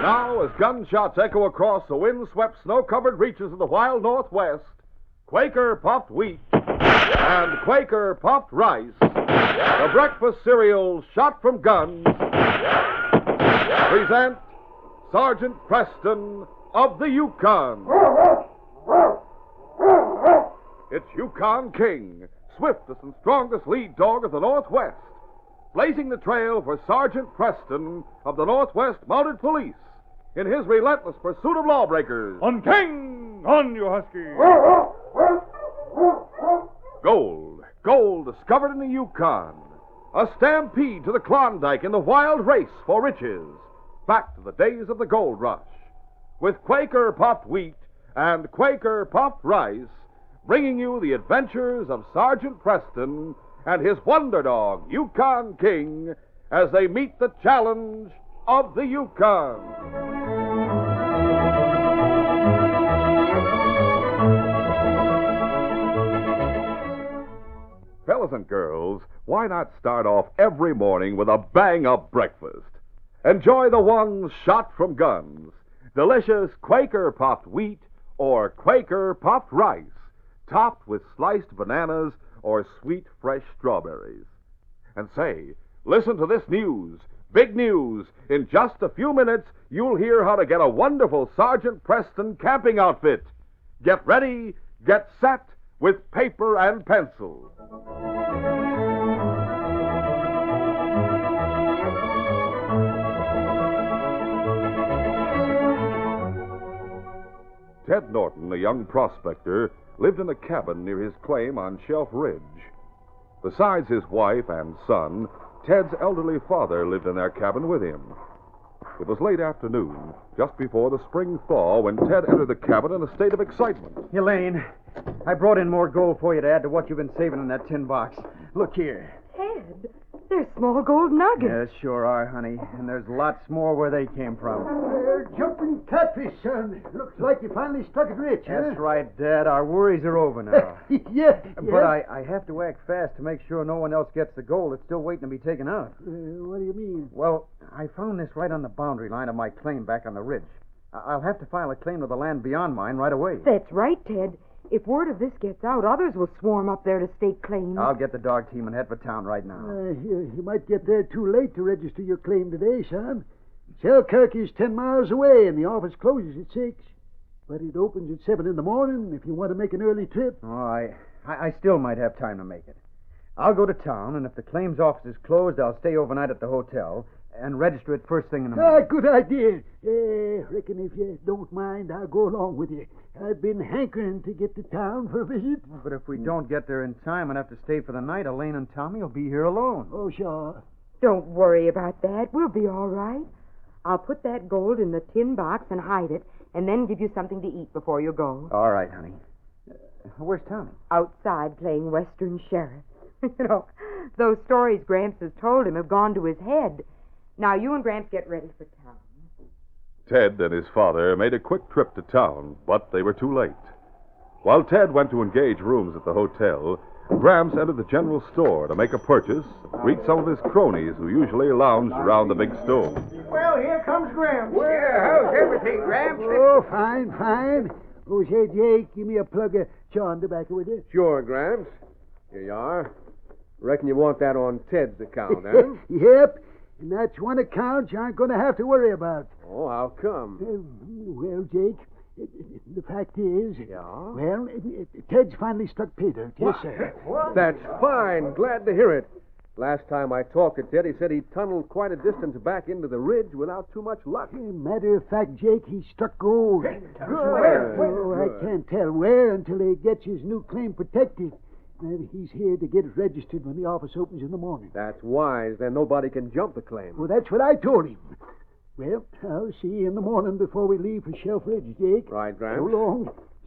Now, as gunshots echo across the wind-swept, snow-covered reaches of the wild Northwest, Quaker puffed wheat and Quaker puffed rice, the breakfast cereals shot from guns, present Sergeant Preston of the Yukon. It's Yukon King, swiftest and strongest lead dog of the Northwest, blazing the trail for Sergeant Preston of the Northwest Mounted Police in his relentless pursuit of lawbreakers. On King! On, you husky! Gold discovered in the Yukon. A stampede to the Klondike in the wild race for riches. Back to the days of the gold rush. With Quaker puffed wheat and Quaker puffed rice, bringing you the adventures of Sergeant Preston and his wonder dog, Yukon King, as they meet the challenge of the Yukon. Fellas and girls, why not start off every morning with a bang-up breakfast? Enjoy the ones shot from guns, delicious Quaker puffed wheat or Quaker puffed rice, topped with sliced bananas or sweet fresh strawberries. And say, listen to this news, big news. In just a few minutes, you'll hear how to get a wonderful Sergeant Preston camping outfit. Get ready, get set with paper and pencil. Ted Norton, a young prospector, lived in a cabin near his claim on Shelf Ridge. Besides his wife and son, Ted's elderly father lived in their cabin with him. It was late afternoon, just before the spring thaw, when Ted entered the cabin in a state of excitement. Elaine, I brought in more gold for you to add to what you've been saving in that tin box. Look here. Ted, there's small gold nuggets. Yes, sure are, honey. And there's lots more where they came from. Jumping catfish, son. Looks like you finally struck it rich, huh? That's right, Dad. Our worries are over now. yeah. But I have to act fast to make sure no one else gets the gold that's still waiting to be taken out. What do you mean? Well, I found this right on the boundary line of my claim back on the ridge. I'll have to file a claim to the land beyond mine right away. That's right, Ted. If word of this gets out, others will swarm up there to stake claims. I'll get the dog team and head for town right now. You might get there too late to register your claim today, son. Selkirk is 10 miles away, and the office closes at 6. But it opens at 7 in the morning if you want to make an early trip. Oh, I still might have time to make it. I'll go to town, and if the claims office is closed, I'll stay overnight at the hotel and register it first thing in the morning. Good idea. Reckon if you don't mind, I'll go along with you. I've been hankering to get to town for a visit. But if we don't get there in time and have to stay for the night, Elaine and Tommy will be here alone. Oh, sure. Don't worry about that. We'll be all right. I'll put that gold in the tin box and hide it, and then give you something to eat before you go. All right, honey. Where's Tommy? Outside playing Western Sheriff. You know, those stories Gramps has told him have gone to his head. Now, you and Gramps get ready for town. Ted and his father made a quick trip to town, but they were too late. While Ted went to engage rooms at the hotel, Gramps entered the general store to make a purchase and greet some of his cronies who usually lounged around the big stove. Well, here comes Gramps. Yeah, how's everything, Gramps? Oh, fine. Oh, say, Jake, give me a plug of chawing tobacco with you. Sure, Gramps. Here you are. Reckon you want that on Ted's account, huh? Yep. And that's one account you aren't going to have to worry about. Oh, how come? Well, Jake, the fact is... Yeah? Well, Ted's finally struck pay dirt. Yes, sir. What? That's fine. Glad to hear it. Last time I talked to Ted, he said he tunneled quite a distance back into the ridge without too much luck. Matter of fact, Jake, he struck gold. Good. I can't tell where until he gets his new claim protected. He's here to get it registered when the office opens in the morning. That's wise. Then nobody can jump the claim. Well, that's what I told him. Well, I'll see you in the morning before we leave for Shelf Ridge, Jake. Right, Gramps.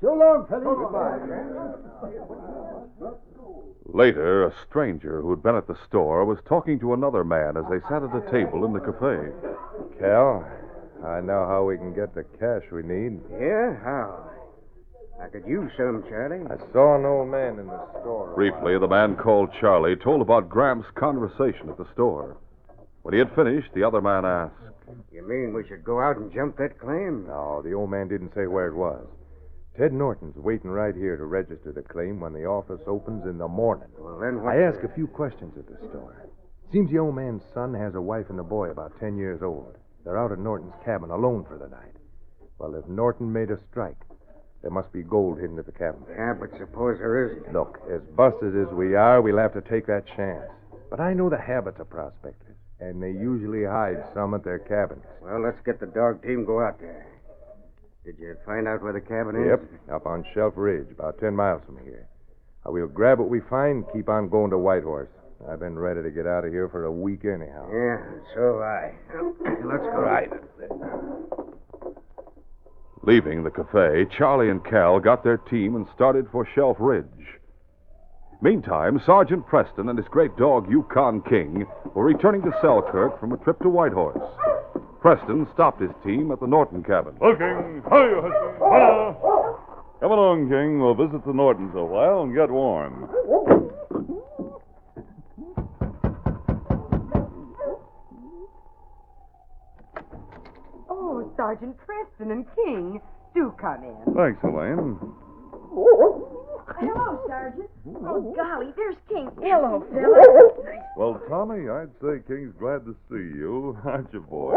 So long, fellas. Goodbye. Later, a stranger who'd been at the store was talking to another man as they sat at a table in the cafe. Cal, I know how we can get the cash we need. Yeah? How? I could use some, Charlie. I saw an old man in the store. Briefly, the man called Charlie told about Gramps' conversation at the store. When he had finished, the other man asked, You mean we should go out and jump that claim? No, the old man didn't say where it was. Ted Norton's waiting right here to register the claim when the office opens in the morning. Well, then what... I asked a few questions at the store. Seems the old man's son has a wife and a boy about 10 years old. They're out at Norton's cabin alone for the night. Well, if Norton made a strike, there must be gold hidden at the cabin. Yeah, but suppose there isn't. Look, as busted as we are, we'll have to take that chance. But I know the habits of prospectors, and they usually hide some at their cabins. Well, let's get the dog team go out there. Did you find out where the cabin is? Yep, up on Shelf Ridge, about 10 miles from here. Now, we'll grab what we find and keep on going to Whitehorse. I've been ready to get out of here for a week anyhow. Yeah, so have I. Let's go. Right. Leaving the cafe, Charlie and Cal got their team and started for Shelf Ridge. Meantime, Sergeant Preston and his great dog, Yukon King, were returning to Selkirk from a trip to Whitehorse. Preston stopped his team at the Norton cabin. King. Hi, Husky. Hello. Come along, King. We'll visit the Nortons a while and get warm. Oh, Sergeant Preston and King, do come in. Thanks, Elaine. Hello, Sergeant. Oh, golly, there's King. Hello, fella. Well, Tommy, I'd say King's glad to see you, aren't you, boy?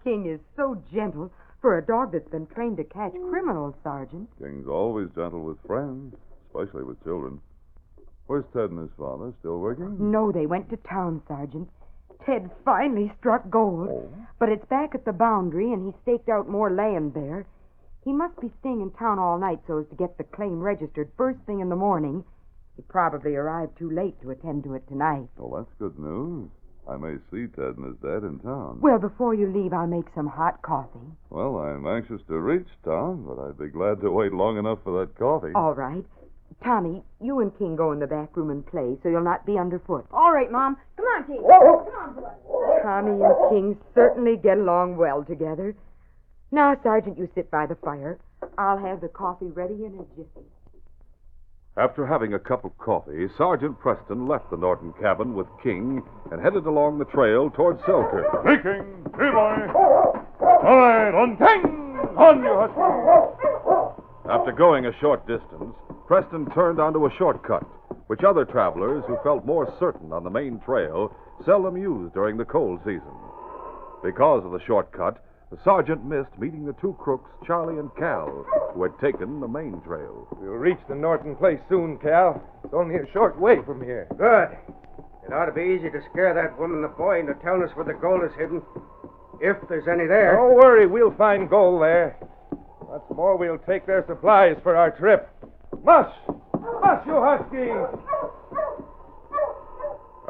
King is so gentle for a dog that's been trained to catch criminals, Sergeant. King's always gentle with friends, especially with children. Where's Ted and his father? Still working? No, they went to town, Sergeant. Ted finally struck gold, but it's back at the boundary, and he staked out more land there. He must be staying in town all night so as to get the claim registered first thing in the morning. He probably arrived too late to attend to it tonight. Well, that's good news. I may see Ted and his dad in town. Well, before you leave, I'll make some hot coffee. Well, I'm anxious to reach town, but I'd be glad to wait long enough for that coffee. All right. Tommy, you and King go in the back room and play so you'll not be underfoot. All right, Mom. Come on, King. Come on, boy. Tommy and King certainly get along well together. Now, Sergeant, you sit by the fire. I'll have the coffee ready in a jiffy. After having a cup of coffee, Sergeant Preston left the Norton cabin with King and headed along the trail toward Selkirk. Hey, King. Here, boy. All right, on King. On, you husky. After going a short distance, Preston turned onto a shortcut, which other travelers who felt more certain on the main trail seldom used during the cold season. Because of the shortcut, the sergeant missed meeting the two crooks, Charlie and Cal, who had taken the main trail. We'll reach the Norton place soon, Cal. It's only a short way from here. Good. It ought to be easy to scare that woman and the boy into telling us where the gold is hidden, if there's any there. Don't worry, we'll find gold there. What's more, we'll take their supplies for our trip. Mush! Mush, you husky!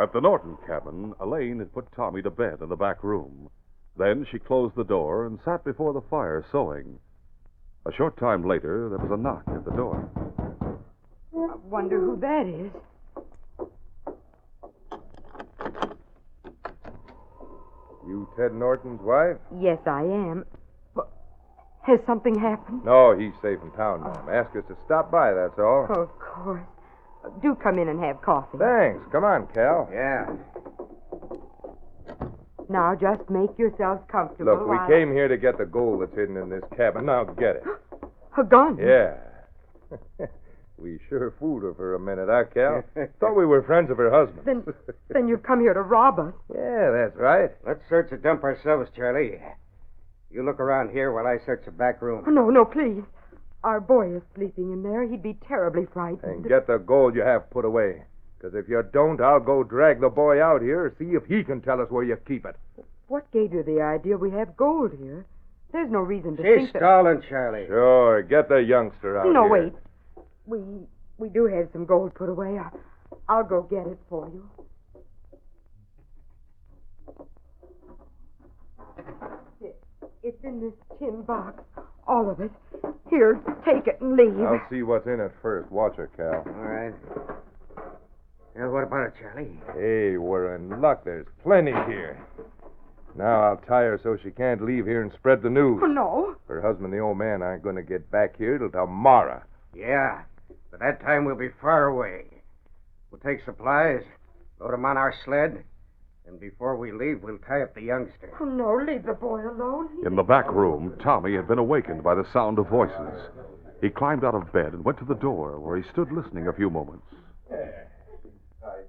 At the Norton cabin, Elaine had put Tommy to bed in the back room. Then she closed the door and sat before the fire sewing. A short time later, there was a knock at the door. I wonder who that is. You Ted Norton's wife? Yes, I am. But has something happened? No, he's safe in town, Mom. Ask us to stop by, that's all. Oh, of course. Do come in and have coffee. Thanks. Come on, Cal. Yeah. Now, just make yourselves comfortable. Look, we came here to get the gold that's hidden in this cabin. Now, get it. A gun? Yeah. We sure fooled her for a minute, huh, Cal? Thought we were friends of her husband. Then you've come here to rob us. Yeah, that's right. Let's search the dump ourselves, Charlie. You look around here while I search the back room. Oh, no, please. Our boy is sleeping in there. He'd be terribly frightened. And get the gold you have put away. Because if you don't, I'll go drag the boy out here, see if he can tell us where you keep it. What gave you the idea we have gold here? There's no reason to She's think that... stalling, Charlie. Sure, get the youngster out No, here. wait. We do have some gold put away. I'll go get it for you. It's in this tin box. All of it. Here, take it and leave. I'll see what's in it first. Watch her, Cal. All right. Now, what about it, Charlie? Hey, we're in luck. There's plenty here. Now I'll tie her so she can't leave here and spread the news. Oh, no. Her husband and the old man aren't going to get back here till tomorrow. Yeah. By that time, we'll be far away. We'll take supplies, load them on our sled, And before we leave, we'll tie up the youngster. Oh, no, leave the boy alone. In the back room, Tommy had been awakened by the sound of voices. He climbed out of bed and went to the door, where he stood listening a few moments.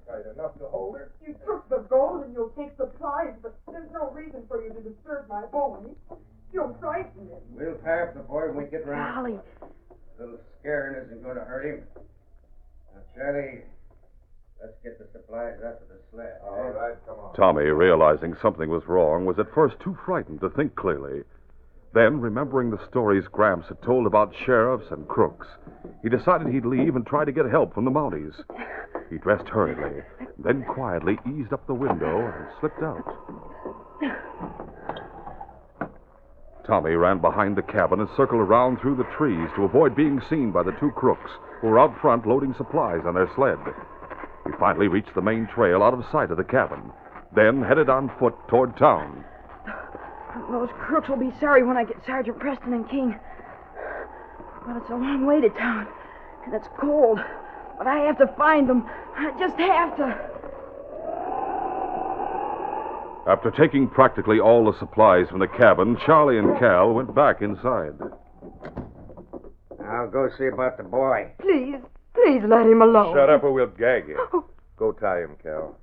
Tight enough to hold her. You took the gold and you'll take supplies, but there's no reason for you to disturb my boy. You'll frighten him. We'll tie up the boy when we get round. Golly. A little scaring isn't going to hurt him. Now, Charlie, let's get the supplies out of the sled. All right, come on. Tommy, realizing something was wrong, was at first too frightened to think clearly. Then, remembering the stories Gramps had told about sheriffs and crooks, he decided he'd leave and try to get help from the Mounties. He dressed hurriedly, then quietly eased up the window and slipped out. Tommy ran behind the cabin and circled around through the trees to avoid being seen by the two crooks who were out front loading supplies on their sled. He finally reached the main trail out of sight of the cabin, then headed on foot toward town. Those crooks will be sorry when I get Sergeant Preston and King. But it's a long way to town, and it's cold. But I have to find them. I just have to. After taking practically all the supplies from the cabin, Charlie and Cal went back inside. I'll go see about the boy. Please let him alone. Shut up or we'll gag you. Go tie him, Cal.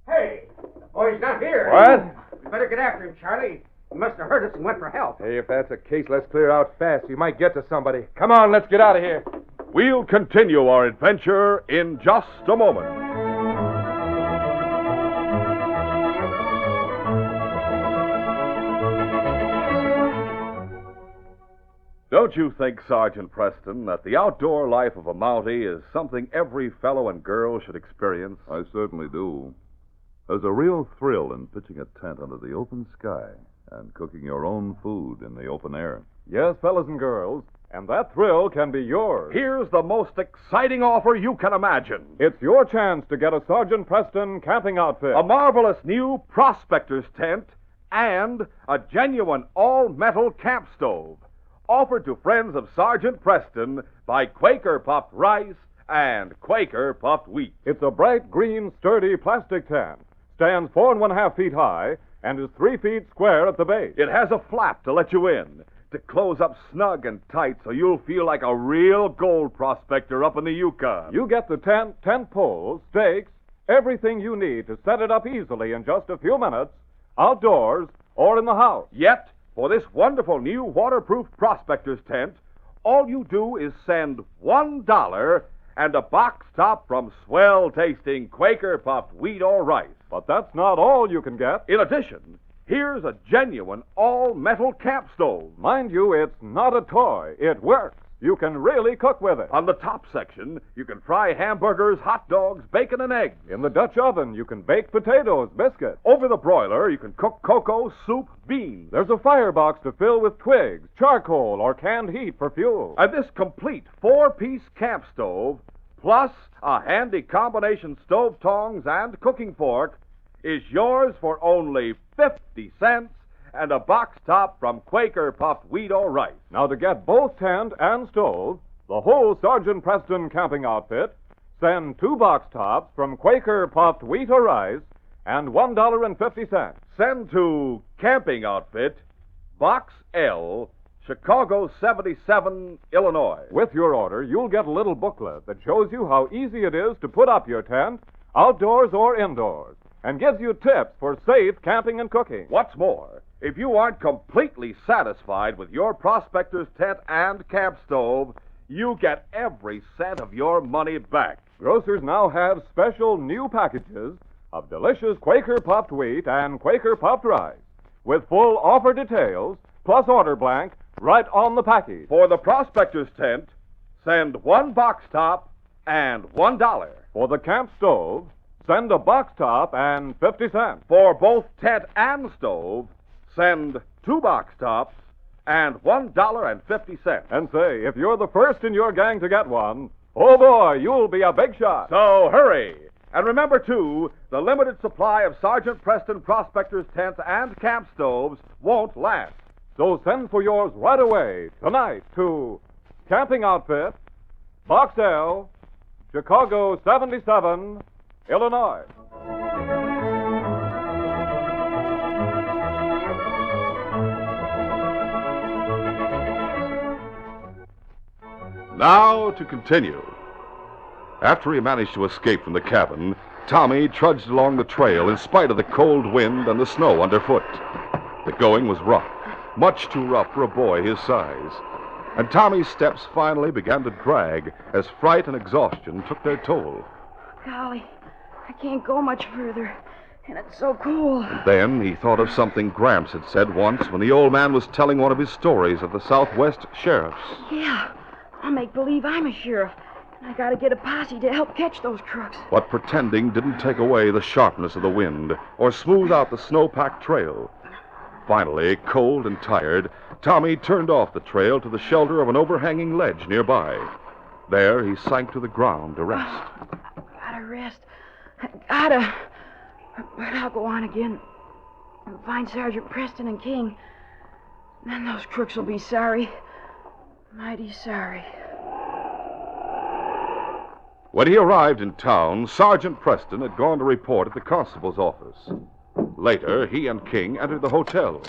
Hey, the boy's not here. What? You better get after him, Charlie. He must have heard us and went for help. Hey, if that's the case, let's clear out fast. We might get to somebody. Come on, let's get out of here. We'll continue our adventure in just a moment. Don't you think, Sergeant Preston, that the outdoor life of a Mountie is something every fellow and girl should experience? I certainly do. There's a real thrill in pitching a tent under the open sky and cooking your own food in the open air. Yes, fellas and girls, and that thrill can be yours. Here's the most exciting offer you can imagine. It's your chance to get a Sergeant Preston camping outfit. A marvelous new prospector's tent and a genuine all-metal camp stove. Offered to friends of Sergeant Preston by Quaker Puffed Rice and Quaker Puffed Wheat. It's a bright green, sturdy plastic tent. Stands 4.5 feet high and is 3 feet square at the base. It has a flap to let you in, to close up snug and tight so you'll feel like a real gold prospector up in the Yukon. You get the tent poles, stakes, everything you need to set it up easily in just a few minutes, outdoors or in the house. Yet, for this wonderful new waterproof prospector's tent, all you do is send $1 and a box top from swell-tasting Quaker Puffed Wheat or Rice. But that's not all you can get. In addition, here's a genuine all-metal camp stove. Mind you, it's not a toy. It works. You can really cook with it. On the top section, you can fry hamburgers, hot dogs, bacon, and eggs. In the Dutch oven, you can bake potatoes, biscuits. Over the broiler, you can cook cocoa, soup, beans. There's a firebox to fill with twigs, charcoal, or canned heat for fuel. And this complete 4-piece camp stove, plus a handy combination stove tongs and cooking fork, is yours for only 50 cents and a box top from Quaker Puffed Wheat or Rice. Now, to get both tent and stove, the whole Sergeant Preston camping outfit, send 2 box tops from Quaker Puffed Wheat or Rice and $1.50. Send to Camping Outfit, Box L, Chicago 77, Illinois. With your order, you'll get a little booklet that shows you how easy it is to put up your tent, outdoors or indoors, and gives you tips for safe camping and cooking. What's more, if you aren't completely satisfied with your prospector's tent and camp stove, you get every cent of your money back. Grocers now have special new packages of delicious Quaker Puffed Wheat and Quaker Puffed Rice with full offer details plus order blank right on the package. For the prospector's tent, send 1 box top and $1. For the camp stove, send a box top and 50 cents. For both tent and stove, send 2 box tops and $1.50. And say, if you're the first in your gang to get one, oh boy, you'll be a big shot. So hurry. And remember, too, the limited supply of Sergeant Preston prospector's tents and camp stoves won't last. So send for yours right away, tonight, to Camping Outfit, Box L, Chicago 77, Illinois. Now to continue. After he managed to escape from the cabin, Tommy trudged along the trail in spite of the cold wind and the snow underfoot. The going was rough, much too rough for a boy his size. And Tommy's steps finally began to drag as fright and exhaustion took their toll. Golly, I can't go much further, and it's so cold. And then he thought of something Gramps had said once when the old man was telling one of his stories of the Southwest sheriffs. Yeah, I'll make believe I'm a sheriff. I gotta get a posse to help catch those crooks. But pretending didn't take away the sharpness of the wind or smooth out the snow-packed trail. Finally, cold and tired, Tommy turned off the trail to the shelter of an overhanging ledge nearby. There, he sank to the ground to rest. Gotta rest. I gotta. But I'll go on again and find Sergeant Preston and King. Then those crooks will be sorry. Mighty sorry. When he arrived in town, Sergeant Preston had gone to report at the constable's office. Later, he and King entered the hotel.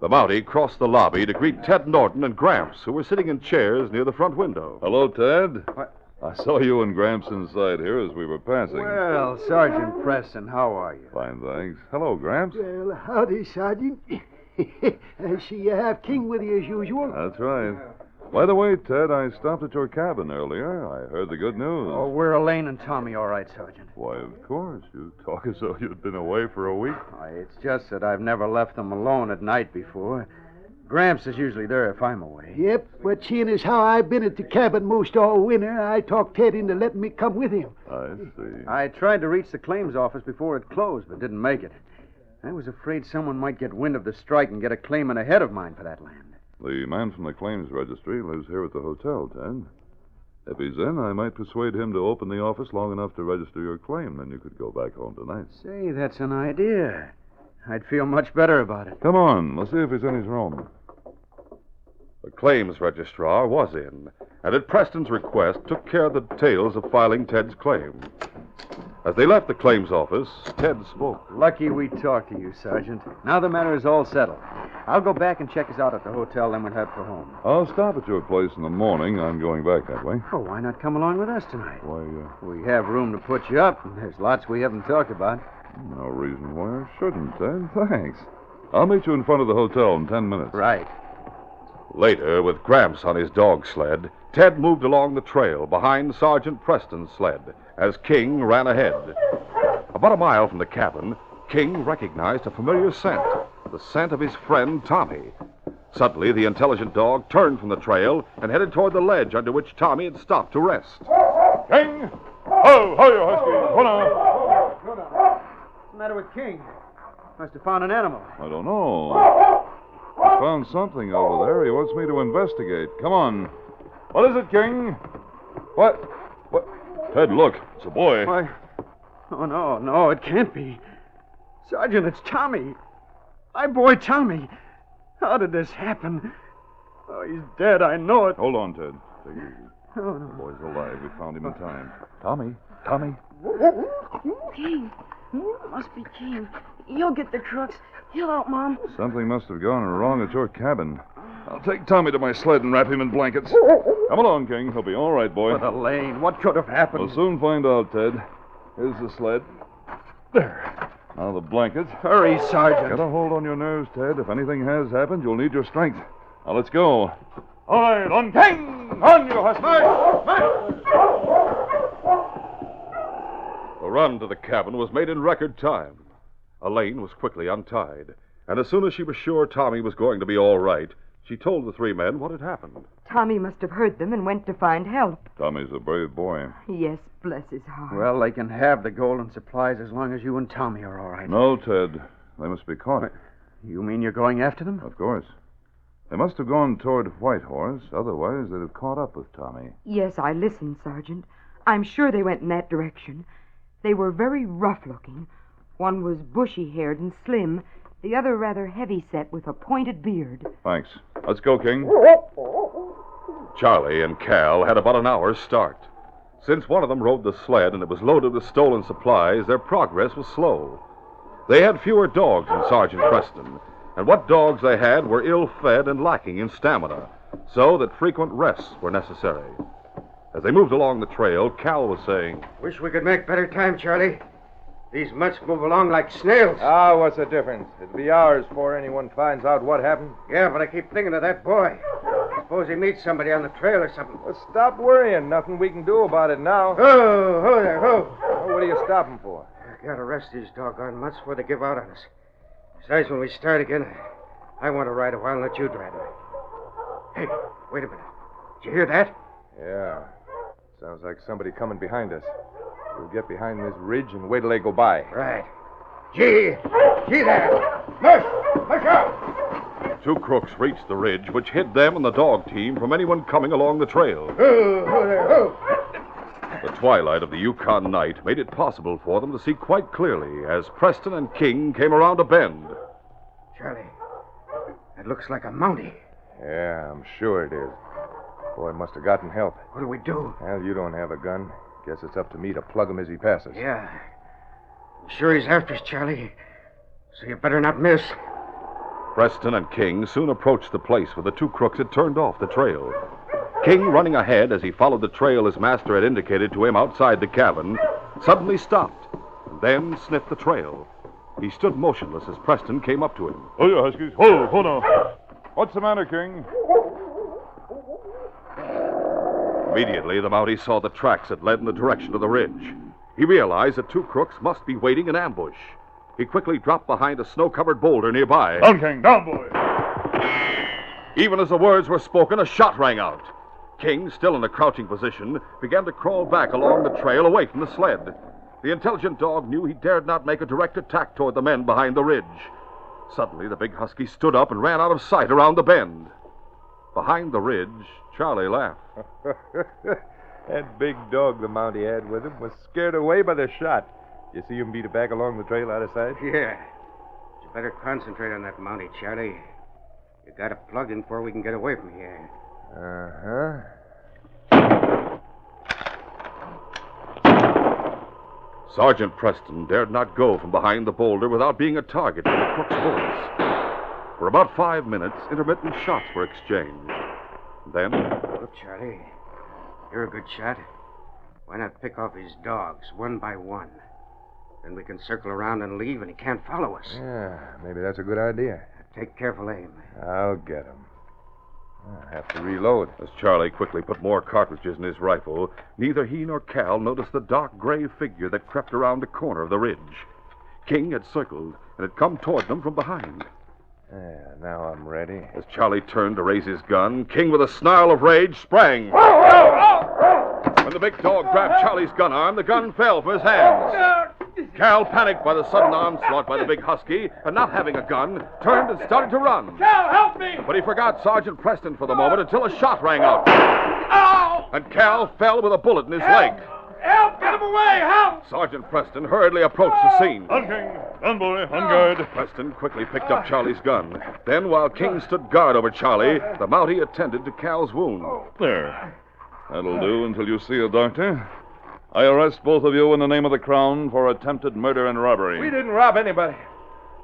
The Mountie crossed the lobby to greet Ted Norton and Gramps, who were sitting in chairs near the front window. Hello, Ted. What? I saw you and Gramps inside here as we were passing. Well, Sergeant Preston, how are you? Fine, thanks. Hello, Gramps. Well, howdy, Sergeant. I see you have King with you as usual. That's right. By the way, Ted, I stopped at your cabin earlier. I heard the good news. Oh, we're Elaine and Tommy all right, Sergeant. Why, of course. You talk as though you'd been away for a week. Why, it's just that I've never left them alone at night before. Gramps is usually there if I'm away. Yep, but seeing as how I've been at the cabin most all winter, I talked Ted into letting me come with him. I see. I tried to reach the claims office before it closed, but didn't make it. I was afraid someone might get wind of the strike and get a claimant ahead of mine for that land. The man from the claims registry lives here at the hotel, Ted. If he's in, I might persuade him to open the office long enough to register your claim. Then you could go back home tonight. Say, that's an idea. I'd feel much better about it. Come on. Let's see if he's in his room. The claims registrar was in, and at Preston's request took care of the details of filing Ted's claim. As they left the claims office, Ted spoke. Lucky we talked to you, Sergeant. Now the matter is all settled. I'll go back and check us out at the hotel, then we'll head for home. I'll stop at your place in the morning. I'm going back that way. Oh, why not come along with us tonight? Why, We have room to put you up, and there's lots we haven't talked about. no reason why I shouldn't, Ted. Thanks. I'll meet you in front of the hotel in 10 minutes. Right. Later, with Gramps on his dog sled, Ted moved along the trail behind Sergeant Preston's sled as King ran ahead. About a mile from the cabin, King recognized a familiar scent, the scent of his friend Tommy. Suddenly, the intelligent dog turned from the trail and headed toward the ledge under which Tommy had stopped to rest. King! Ho, ho, you husky! Hold on. What's the matter with King? Must have found an animal. I don't know. I found something over there. He wants me to investigate. Come on. What is it, King? What? Ted, look. It's a boy. Why? Oh, no, it can't be. Sergeant, it's Tommy. My boy Tommy. How did this happen? Oh, he's dead. I know it. Hold on, Ted. Take it easy. Oh, no. The boy's alive. We found him in time. Tommy. King. Must be King. He'll get the crooks. He'll out, Mom. Something must have gone wrong at your cabin. I'll take Tommy to my sled and wrap him in blankets. Come along, King. He'll be all right, boy. But Elaine, what could have happened? We'll soon find out, Ted. Here's the sled. There. Now the blankets. Hurry, Sergeant. Get a hold on your nerves, Ted. If anything has happened, you'll need your strength. Now let's go. All right, on King! On, you husky! The run to the cabin was made in record time. Elaine was quickly untied, and as soon as she was sure Tommy was going to be all right, she told the three men what had happened. Tommy must have heard them and went to find help. Tommy's a brave boy. Yes, bless his heart. Well, they can have the gold and supplies as long as you and Tommy are all right. No, Ted. They must be caught. You mean you're going after them? Of course. They must have gone toward Whitehorse. Otherwise, they'd have caught up with Tommy. Yes, I listened, Sergeant. I'm sure they went in that direction. They were very rough-looking. One was bushy-haired and slim, the other rather heavy-set with a pointed beard. Thanks. Let's go, King. Charlie and Cal had about an hour's start. Since one of them rode the sled and it was loaded with stolen supplies, their progress was slow. They had fewer dogs than Sergeant Preston, and what dogs they had were ill-fed and lacking in stamina, so that frequent rests were necessary. As they moved along the trail, Cal was saying, Wish we could make better time, Charlie. These mutts move along like snails. Ah, what's the difference? It'll be hours before anyone finds out what happened. Yeah, but I keep thinking of that boy. Suppose he meets somebody on the trail or something. Well, stop worrying. Nothing we can do about it now. Oh, there, oh. Well, what are you stopping for? I gotta arrest these doggone mutts before they give out on us. Besides, when we start again, I want to ride a while and let you drive me. Hey, wait a minute. Did you hear that? Yeah. Sounds like somebody coming behind us. We'll get behind this ridge and wait till they go by. Right. Gee there! Mush out! Two crooks reached the ridge, which hid them and the dog team from anyone coming along the trail. Oh, there, oh. The twilight of the Yukon night made it possible for them to see quite clearly as Preston and King came around a bend. Charlie, that looks like a Mountie. Yeah, I'm sure it is. Boy must have gotten help. What do we do? Well, you don't have a gun. Guess it's up to me to plug him as he passes. Yeah. I'm sure he's after us, Charlie. So you better not miss. Preston and King soon approached the place where the two crooks had turned off the trail. King, running ahead as he followed the trail his master had indicated to him outside the cabin, suddenly stopped and then sniffed the trail. He stood motionless as Preston came up to him. Oh, you huskies. Hold on. What's the matter, King? Immediately, the Mountie saw the tracks that led in the direction of the ridge. He realized that two crooks must be waiting in ambush. He quickly dropped behind a snow-covered boulder nearby. Down, King. Down, boy. Even as the words were spoken, a shot rang out. King, still in a crouching position, began to crawl back along the trail away from the sled. The intelligent dog knew he dared not make a direct attack toward the men behind the ridge. Suddenly, the big husky stood up and ran out of sight around the bend. Behind the ridge, Charlie laughed. That big dog the Mountie had with him was scared away by the shot. You see him beat it back along the trail out of sight? Yeah. You better concentrate on that Mountie, Charlie. You got to plug in before we can get away from here. Sergeant Preston dared not go from behind the boulder without being a target for the crook's bullets. For about 5 minutes, intermittent shots were exchanged. Then... Look, Charlie, you're a good shot. Why not pick off his dogs one by one? Then we can circle around and leave, and he can't follow us. Yeah, maybe that's a good idea. Take careful aim. I'll get him. I'll have to reload. As Charlie quickly put more cartridges in his rifle, neither he nor Cal noticed the dark gray figure that crept around the corner of the ridge. King had circled and had come toward them from behind. Yeah, now I'm ready. As Charlie turned to raise his gun, King, with a snarl of rage, sprang. When the big dog grabbed Charlie's gun arm, the gun fell from his hands. Cal, panicked by the sudden onslaught by the big husky, and not having a gun, turned and started to run. Cal, help me! But he forgot Sergeant Preston for the moment until a shot rang out. Ow! And Cal fell with a bullet in his leg. Help! Get him away! Help! Sergeant Preston hurriedly approached the scene. On, King. On, boy. On guard. Preston quickly picked up Charlie's gun. Then, while King stood guard over Charlie, the Mountie attended to Cal's wound. There. That'll do until you see a doctor. I arrest both of you in the name of the Crown for attempted murder and robbery. We didn't rob anybody.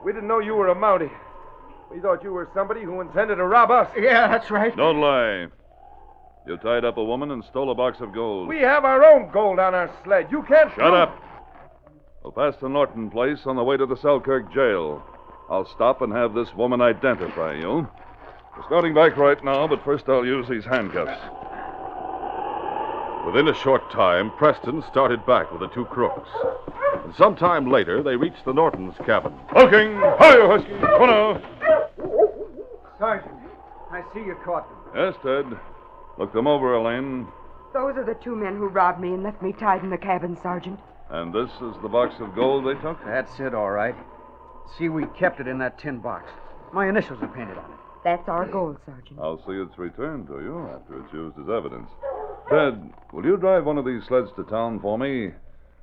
We didn't know you were a Mountie. We thought you were somebody who intended to rob us. Yeah, that's right. Don't lie. You tied up a woman and stole a box of gold. We have our own gold on our sled. You can't... Shut up. We'll pass the Norton place on the way to the Selkirk jail. I'll stop and have this woman identify you. We're starting back right now, but first I'll use these handcuffs. Within a short time, Preston started back with the two crooks. And sometime later, they reached the Nortons' cabin. King. Hi, husky. Come on. Sergeant, I see you caught them. Yes, Ted. Look them over, Elaine. Those are the two men who robbed me and left me tied in the cabin, Sergeant. And this is the box of gold they took? That's it, all right. See, we kept it in that tin box. My initials are painted on it. That's our gold, Sergeant. I'll see it's returned to you after it's used as evidence. Ted, will you drive one of these sleds to town for me?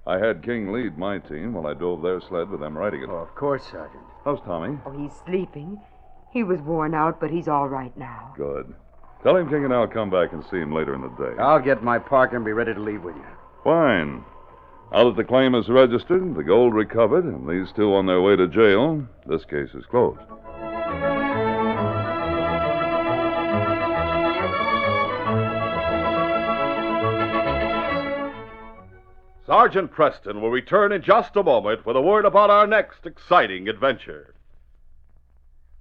I had King lead my team while I drove their sled with them riding it. Oh, of course, Sergeant. How's Tommy? Oh, he's sleeping. He was worn out, but he's all right now. Good. Tell him King and I'll come back and see him later in the day. I'll get my park and be ready to leave with you. Fine. Now that the claim is registered, the gold recovered, and these two on their way to jail, this case is closed. Sergeant Preston will return in just a moment with a word about our next exciting adventure.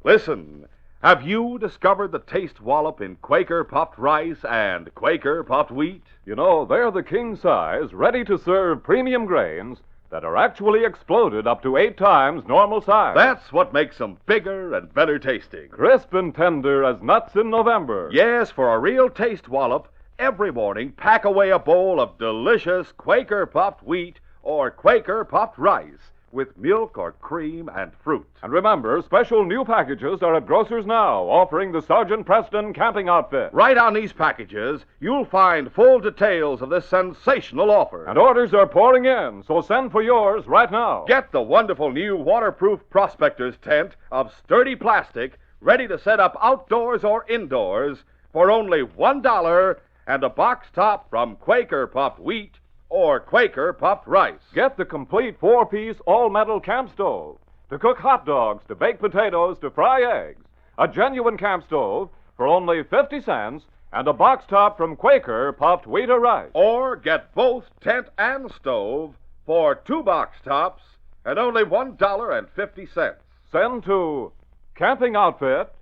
Listen, have you discovered the taste wallop in Quaker puffed rice and Quaker puffed wheat? You know, they're the king size, ready-to-serve premium grains that are actually exploded up to 8 times normal size. That's what makes them bigger and better tasting. Crisp and tender as nuts in November. Yes, for a real taste wallop, every morning pack away a bowl of delicious Quaker puffed wheat or Quaker puffed rice with milk or cream and fruit. And remember, special new packages are at grocers now, offering the Sergeant Preston camping outfit. Right on these packages, you'll find full details of this sensational offer. And orders are pouring in, so send for yours right now. Get the wonderful new waterproof prospector's tent of sturdy plastic, ready to set up outdoors or indoors for only $1 and a box top from Quaker puffed wheat or Quaker puffed rice. Get the complete 4-piece all-metal camp stove to cook hot dogs, to bake potatoes, to fry eggs. A genuine camp stove for only 50 cents and a box top from Quaker puffed wheat or rice. Or get both tent and stove for 2 box tops and only $1.50. Send to Camping Outfit,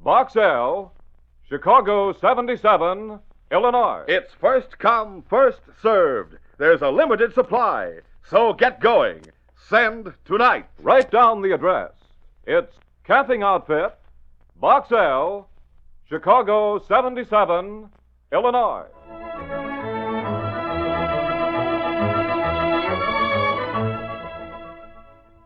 Box L, Chicago 77, Illinois. It's first come, first served. There's a limited supply, so get going. Send tonight. Write down the address. It's Camping Outfit, Box L, Chicago 77, Illinois.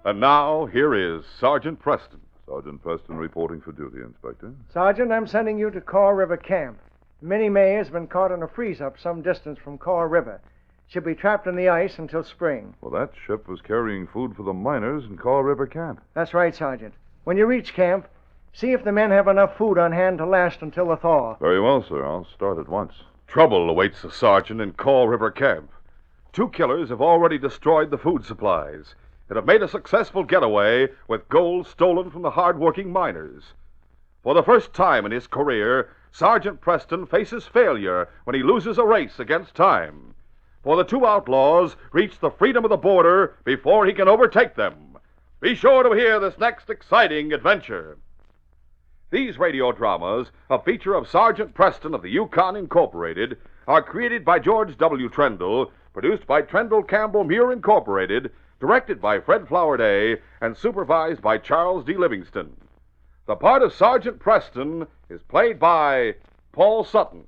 And now, here is Sergeant Preston. Sergeant Preston reporting for duty, Inspector. Sergeant, I'm sending you to Kaw River Camp. Minnie May has been caught in a freeze-up some distance from Kaw River. She'll be trapped in the ice until spring. Well, that ship was carrying food for the miners in Kaw River Camp. That's right, Sergeant. When you reach camp, see if the men have enough food on hand to last until the thaw. Very well, sir. I'll start at once. Trouble awaits the sergeant in Kaw River Camp. 2 killers have already destroyed the food supplies and have made a successful getaway with gold stolen from the hard-working miners. For the first time in his career, Sergeant Preston faces failure when he loses a race against time. For the 2 outlaws reach the freedom of the border before he can overtake them. Be sure to hear this next exciting adventure. These radio dramas, a feature of Sergeant Preston of the Yukon Incorporated, are created by George W. Trendle, produced by Trendle Campbell Muir Incorporated, directed by Fred Flowerday, and supervised by Charles D. Livingston. The part of Sergeant Preston is played by Paul Sutton.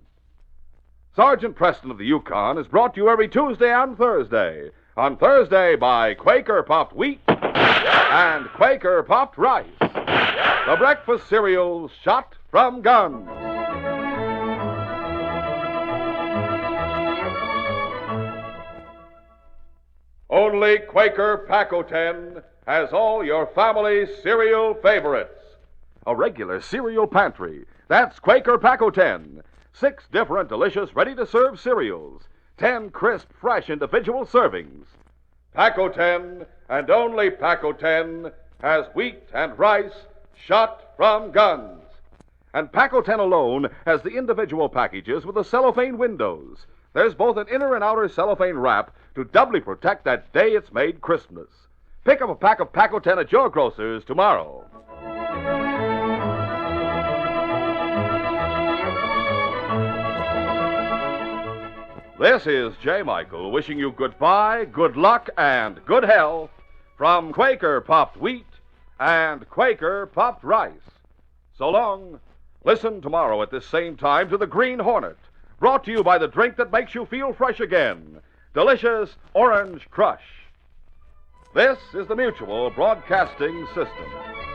Sergeant Preston of the Yukon is brought to you every Tuesday and Thursday. On Thursday by Quaker puffed wheat and Quaker puffed rice. The breakfast cereals shot from guns. Only Quaker Pack-O-10 has all your family's cereal favorites. A regular cereal pantry. That's Quaker Pack-O-10. 6 different delicious ready-to-serve cereals. 10 crisp, fresh individual servings. Pack-O-10 and only Pack-O-10 has wheat and rice shot from guns. And Pack-O-10 alone has the individual packages with the cellophane windows. There's both an inner and outer cellophane wrap to doubly protect that day it's made Christmas. Pick up a pack of Pack-O-10 at your grocer's tomorrow. This is J. Michael wishing you goodbye, good luck, and good health from Quaker puffed wheat and Quaker puffed rice. So long. Listen tomorrow at this same time to the Green Hornet, brought to you by the drink that makes you feel fresh again, delicious Orange Crush. This is the Mutual Broadcasting System.